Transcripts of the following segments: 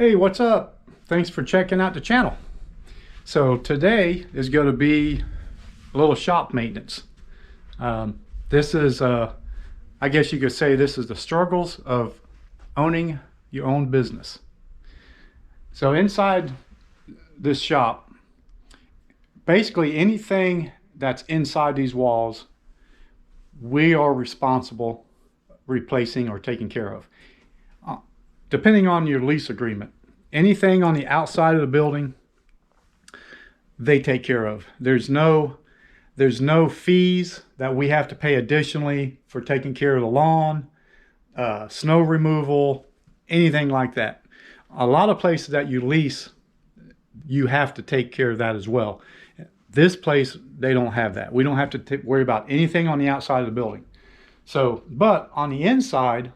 Hey, what's up? Thanks for checking out the channel. So today is going to be a little shop maintenance. This is, I guess you could say this is the struggles of owning your own business. So inside this shop, basically anything that's inside these walls, we are responsible replacing or taking care of. Depending on your lease agreement, anything on the outside of the building, they take care of. There's no fees that we have to pay additionally for taking care of the lawn, snow removal, anything like that. A lot of places that you lease, you have to take care of that as well. This place, they don't have that. We don't have to worry about anything on the outside of the building. So, but on the inside,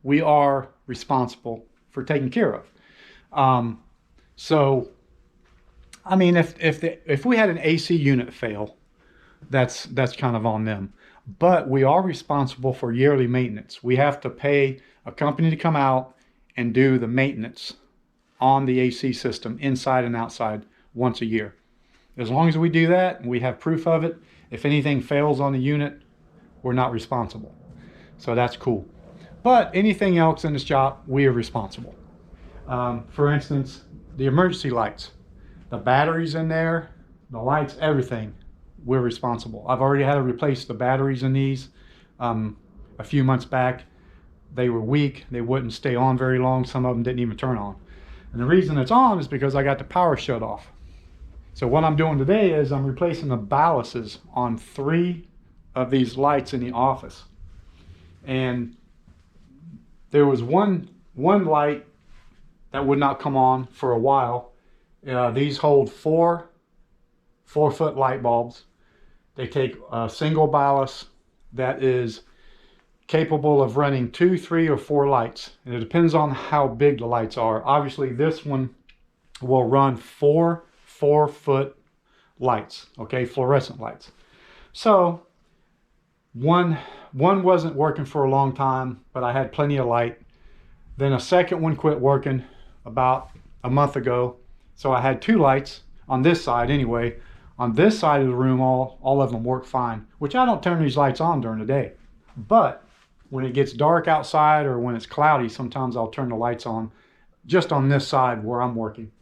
we are responsible for taking care of. So, I mean, if we had an AC unit fail, that's kind of on them. But we are responsible for yearly maintenance. We have to pay a company to come out and do the maintenance on the AC system inside and outside once a year. As long as we do that and we have proof of it, if anything fails on the unit, we're not responsible. So that's cool. But anything else in the shop, we are responsible. For instance, the emergency lights, the batteries in there, the lights, everything, we're responsible. I've already had to replace the batteries in these a few months back. They were weak. They wouldn't stay on very long. Some of them didn't even turn on. And the reason it's on is because I got the power shut off. So what I'm doing today is I'm replacing the ballasts on 3 of these lights in the office. And there was one light that would not come on for a while. These hold 4 4-foot light bulbs. They take a single ballast that is capable of running 2, 3, or 4 lights. And it depends on how big the lights are. Obviously, this one will run 4 4-foot lights, okay, fluorescent lights. So one wasn't working for a long time, but I had plenty of light. Then a second one quit working about a month ago. So I had 2 lights on this side anyway. On this side of the room, all of them work fine, which I don't turn these lights on during the day. But when it gets dark outside or when it's cloudy, sometimes I'll turn the lights on just on this side where I'm working.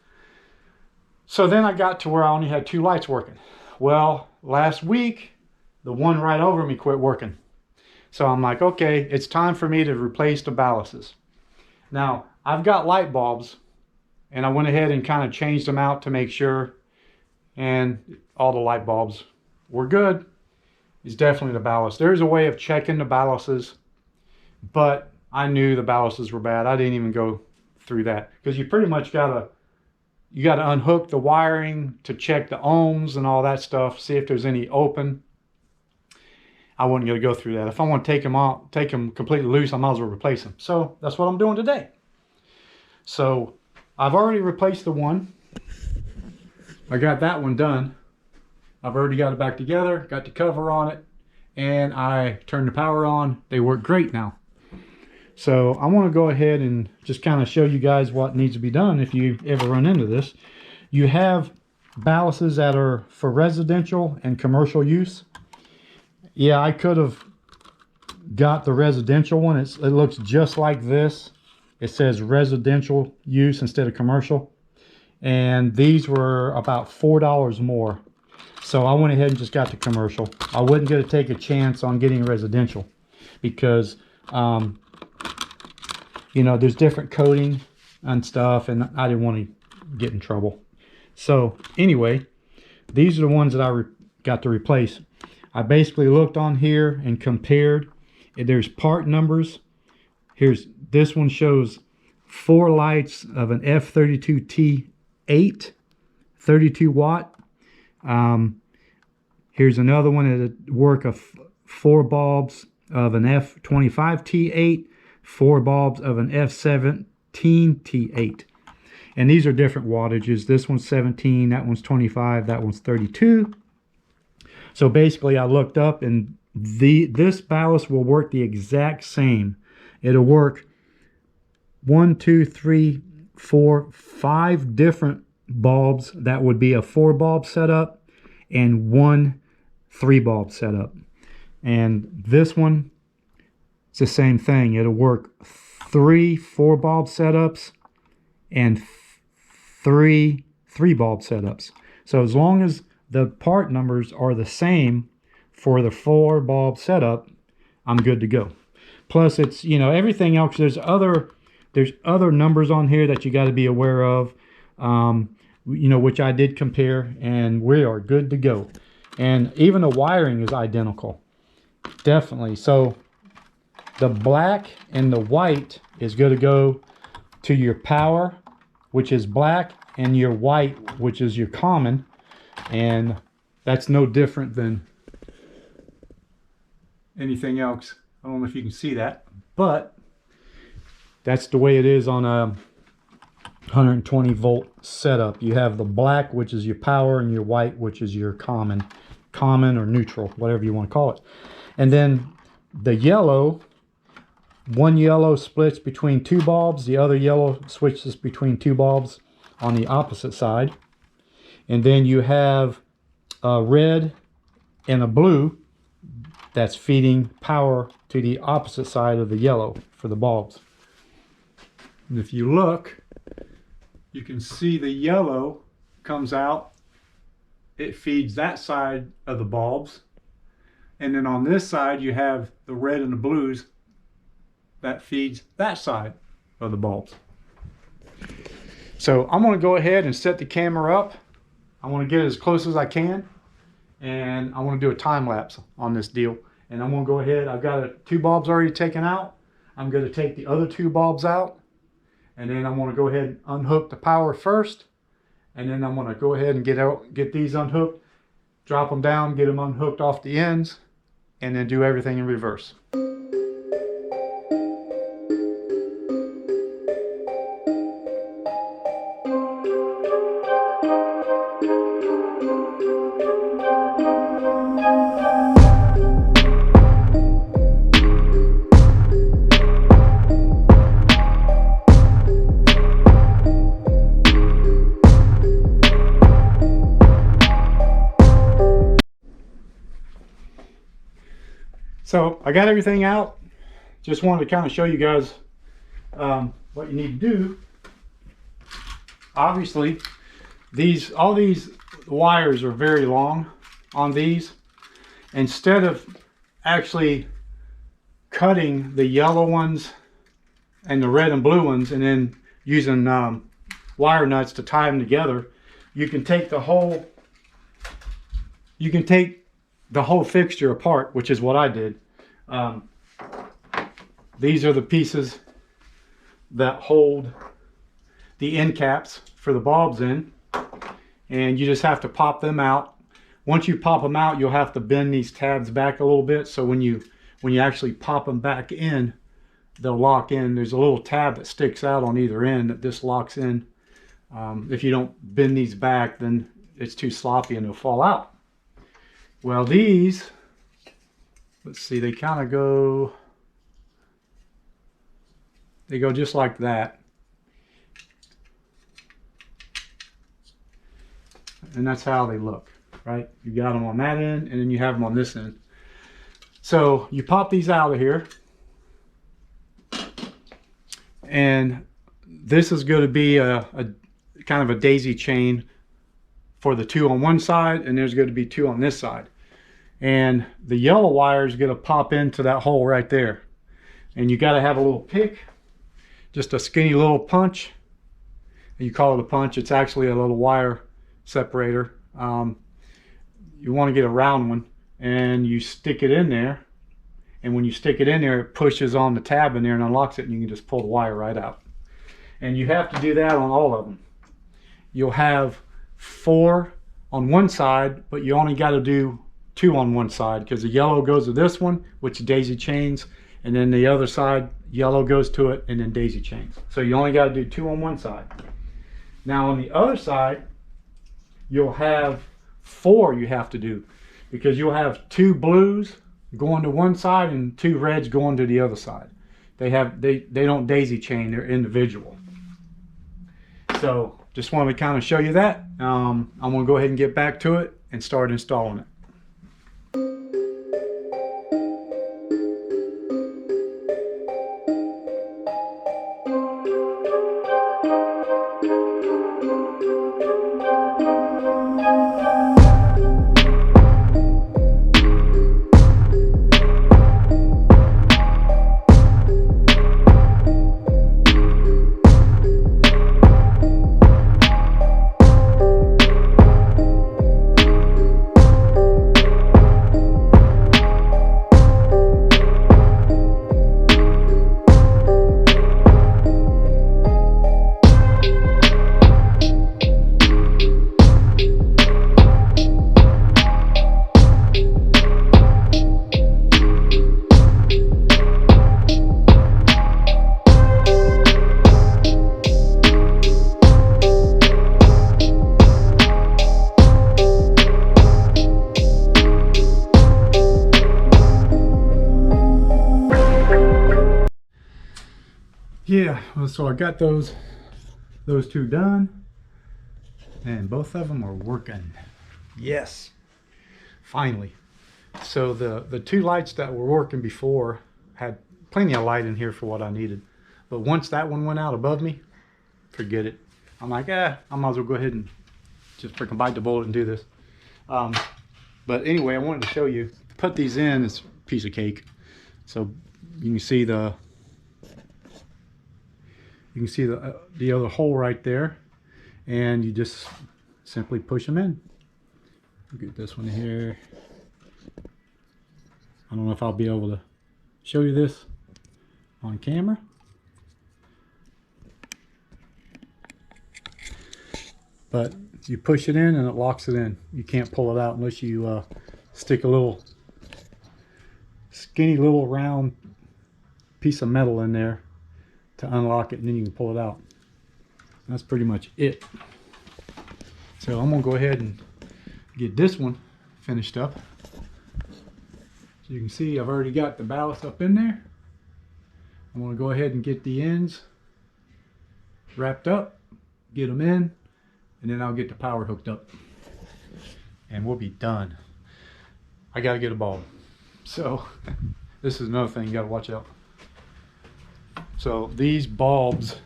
So then I got to where I only had 2 lights working. Well, last week, the one right over me quit working. So I'm like, okay, it's time for me to replace the ballasts. Now, I've got light bulbs, and I went ahead and kind of changed them out to make sure, and all the light bulbs were good. It's definitely the ballast. There's a way of checking the ballasts, but I knew the ballasts were bad. I didn't even go through that, because you pretty much you got to unhook the wiring to check the ohms and all that stuff, see if there's any open. I wasn't going to go through that. If I want to take them completely loose, I might as well replace them. So that's what I'm doing today. So I've already replaced the one. I got that one done. I've already got it back together, got the cover on it, and I turned the power on. They work great now. So I want to go ahead and just kind of show you guys what needs to be done if you ever run into this. You have ballasts that are for residential and commercial use. Yeah, I could have got the residential one. It looks just like this. It says residential use instead of commercial. And these were about $4 more. So I went ahead and just got the commercial. I wasn't going to take a chance on getting residential because, you know, there's different coating and stuff, and I didn't want to get in trouble. So anyway, these are the ones that I got to replace. I basically looked on here and compared. There's part numbers. This one shows 4 lights of an F32T8, 32 watt. Here's another one that work of 4 bulbs of an F25T8, 4 bulbs of an F17T8. And these are different wattages. This one's 17, that one's 25, that one's 32. So basically I looked up, and this ballast will work the exact same. It'll work 1, 2, 3, 5 different bulbs. That would be a 4-bulb setup and 1 3-bulb setup. And this one, it's the same thing. It'll work 3 4-bulb setups and 3 3-bulb setups. So as long as the part numbers are the same for the 4-bulb setup, I'm good to go. Plus, it's, you know, everything else. There's other numbers on here that you got to be aware of, you know, which I did compare, and we are good to go. And even the wiring is identical, definitely. So the black and the white is going to go to your power, which is black, and your white, which is your common. And that's no different than anything else. I don't know if you can see that, but that's the way it is on a 120 volt setup. You have the black, which is your power, and your white, which is your common or neutral, whatever you want to call it. And then the yellow, one yellow splits between 2 bulbs, the other yellow switches between 2 bulbs on the opposite side. And then you have a red and a blue that's feeding power to the opposite side of the yellow for the bulbs. And if you look, you can see the yellow comes out. It feeds that side of the bulbs. And then on this side, you have the red and the blues that feeds that side of the bulbs. So I'm going to go ahead and set the camera up. I want to get as close as I can, and I want to do a time lapse on this deal. And I'm going to go ahead, I've got 2 bulbs already taken out. I'm going to take the other 2 bulbs out, and then I'm going to go ahead and unhook the power first, and then I'm going to go ahead and get these unhooked, drop them down, get them unhooked off the ends, and then do everything in reverse. So I got everything out. Just wanted to kind of show you guys what you need to do. Obviously, all these wires are very long on these. Instead of actually cutting the yellow ones and the red and blue ones and then using wire nuts to tie them together, you can take the whole fixture apart, which is what I did. These are the pieces that hold the end caps for the bulbs in, and you just have to pop them out. Once you pop them out, you'll have to bend these tabs back a little bit, so when you actually pop them back in, they'll lock in. There's a little tab that sticks out on either end that this locks in. If you don't bend these back, then it's too sloppy and they'll fall out. Well, these, let's see, they kind of go, they go just like that. And that's how they look, right? You got them on that end, and then you have them on this end. So you pop these out of here, and this is going to be a kind of a daisy chain for the 2 on one side, and there's going to be 2 on this side. And the yellow wire is going to pop into that hole right there. And you got to have a little pick, just a skinny little punch. You call it a punch, it's actually a little wire separator. You want to get a round one, and you stick it in there. And when you stick it in there, it pushes on the tab in there and unlocks it, and you can just pull the wire right out. And you have to do that on all of them. You'll have 4 on one side, but you only got to do 2 on one side, because the yellow goes to this one, which daisy chains, and then the other side, yellow goes to it, and then daisy chains. So you only got to do 2 on one side. Now on the other side, you'll have 4 you have to do, because you'll have 2 blues going to one side and 2 reds going to the other side. They don't daisy chain, they're individual. So just wanted to kind of show you that. I'm gonna go ahead and get back to it and start installing it. Yeah, so I got those two done, and both of them are working. Yes, finally. So the two lights that were working before had plenty of light in here for what I needed, but once that one went out above me, forget it. I'm like, I might as well go ahead and just freaking bite the bullet and do this. But anyway, I wanted to show you, put these in, it's a piece of cake. So you can see the other hole right there, and you just simply push them in. Get this one here. I don't know if I'll be able to show you this on camera. But you push it in and it locks it in. You can't pull it out unless you stick a little skinny little round piece of metal in there to unlock it, and then you can pull it out. That's pretty much it. So I'm gonna go ahead and get this one finished up. So you can see I've already got the ballast up in there. I'm gonna go ahead and get the ends wrapped up, get them in, and then I'll get the power hooked up, and we'll be done. I gotta get a bulb. So this is another thing you gotta watch out. So these bulbs,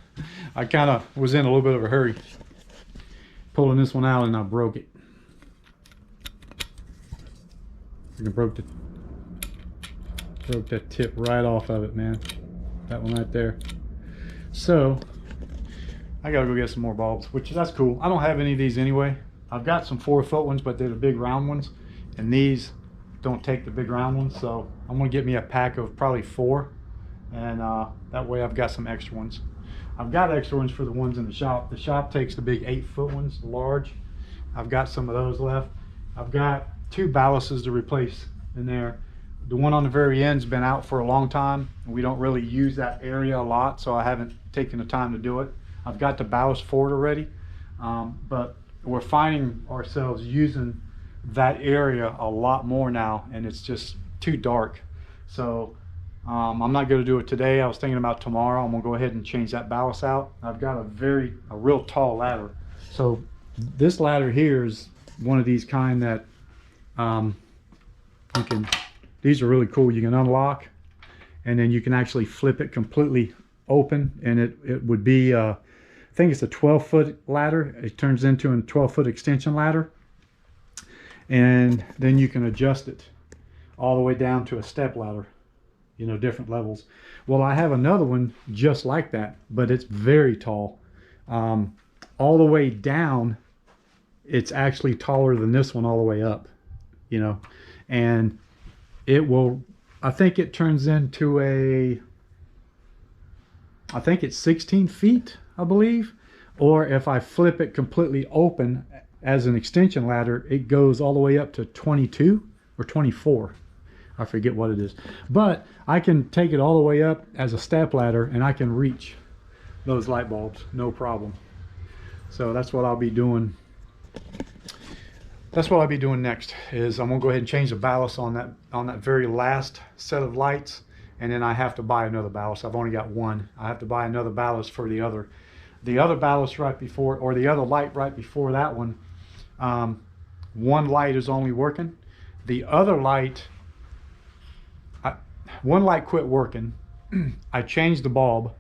I kind of was in a little bit of a hurry pulling this one out, and I broke it. I broke that tip right off of it, man. That one right there. So I gotta go get some more bulbs, which that's cool. I don't have any of these anyway. I've got some 4-foot ones, but they're the big round ones, and these don't take the big round ones. So I'm gonna get me a pack of probably 4. And that way I've got some extra ones. I've got extra ones for the ones in the shop. The shop takes the big 8-foot ones, the large. I've got some of those left. I've got 2 ballasts to replace in there. The one on the very end's been out for a long time. We don't really use that area a lot, so I haven't taken the time to do it. I've got the ballast for it already, but we're finding ourselves using that area a lot more now, and it's just too dark. So I'm not going to do it today. I was thinking about tomorrow. I'm going to go ahead and change that ballast out. I've got a real tall ladder. So this ladder here is one of these kind that these are really cool. You can unlock, and then you can actually flip it completely open, and it would be, I think it's a 12-foot ladder. It turns into a 12-foot extension ladder, and then you can adjust it all the way down to a step ladder. You know, different levels. Well, I have another one just like that, but it's very tall. All the way down, it's actually taller than this one all the way up, you know, and it will, I think it turns into I think it's 16 feet, I believe. Or if I flip it completely open as an extension ladder, it goes all the way up to 22 or 24. I forget what it is, but I can take it all the way up as a step ladder, and I can reach those light bulbs no problem. So that's what I'll be doing. That's what I'll be doing next. Is I'm gonna go ahead and change the ballast on that very last set of lights, and then I have to buy another ballast. I've only got one. I have to buy another ballast for the other. the other ballast right before, or the other light right before that one, one light is only working. The other light, one light quit working. I changed the bulb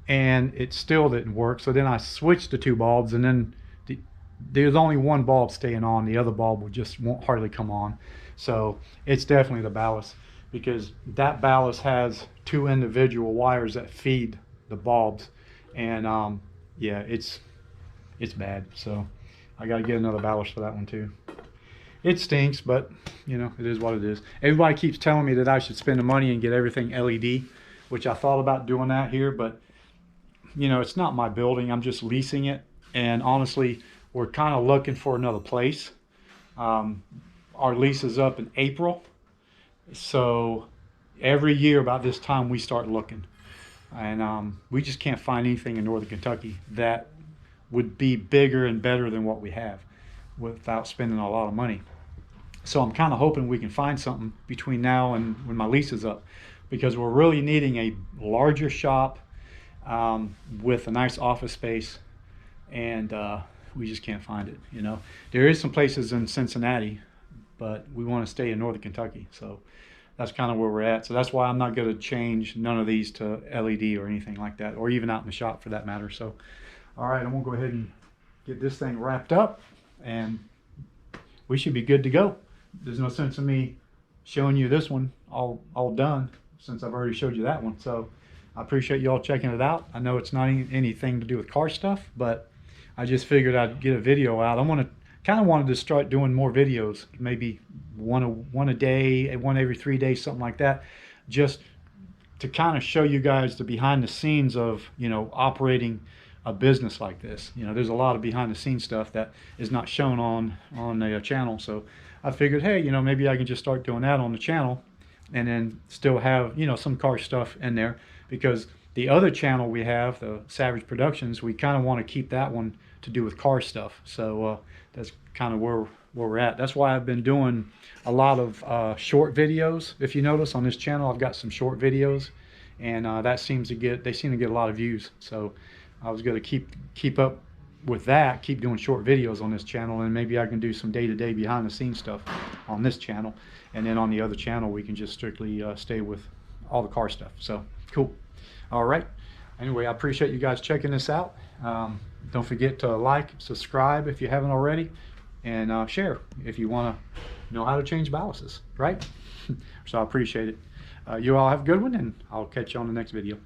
and it still didn't work. So then I switched the two bulbs, and then there's only one bulb staying on. The other bulb won't hardly come on. So it's definitely the ballast, because that ballast has two individual wires that feed the bulbs, and yeah, it's bad. So I got to get another ballast for that one too. It stinks, but you know, it is what it is. Everybody keeps telling me that I should spend the money and get everything LED, which I thought about doing that here, but you know, it's not my building. I'm just leasing it, and honestly, we're kind of looking for another place. Our lease is up in April, so every year about this time we start looking, and we just can't find anything in Northern Kentucky that would be bigger and better than what we have without spending a lot of money. So I'm kind of hoping we can find something between now and when my lease is up, because we're really needing a larger shop with a nice office space, and we just can't find it. You know, there is some places in Cincinnati, but we want to stay in Northern Kentucky, so that's kind of where we're at. So that's why I'm not going to change none of these to LED or anything like that, or even out in the shop for that matter. So all right, I'm gonna go ahead and get this thing wrapped up, and we should be good to go. There's no sense in me showing you this one all done, since I've already showed you that one. So I appreciate you all checking it out. I know it's not anything to do with car stuff, but I just figured I'd get a video out. I kind of wanted to start doing more videos, maybe one a day, one every 3 days, something like that, just to kind of show you guys the behind the scenes of, you know, operating a business like this. You know, there's a lot of behind the scenes stuff that is not shown on the channel. So I figured, hey, you know, maybe I can just start doing that on the channel, and then still have, you know, some car stuff in there, because the other channel we have, the Savage Productions, we kind of want to keep that one to do with car stuff. So that's kind of where we're at. That's why I've been doing a lot of short videos. If you notice on this channel, I've got some short videos, and they seem to get a lot of views. So I was going to keep up with that, keep doing short videos on this channel, and maybe I can do some day-to-day behind the scenes stuff on this channel, and then on the other channel we can just strictly stay with all the car stuff. So cool. All right, anyway, I appreciate you guys checking this out. Don't forget to like, subscribe if you haven't already, and share if you want to know how to change ballasts, right? So I appreciate it. You all have a good one, and I'll catch you on the next video.